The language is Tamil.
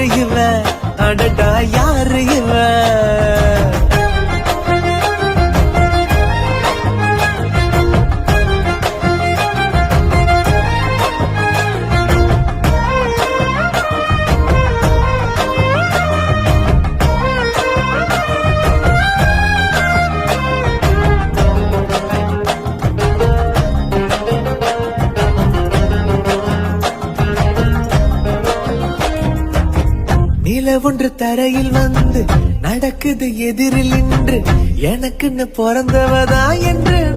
யாரு இவ, அடடா யாரு இவ. நில ஒன்று தரையில் வந்து நடக்குது எதிரில் நின்று, எனக்குன்னு பிறந்தவதா என்று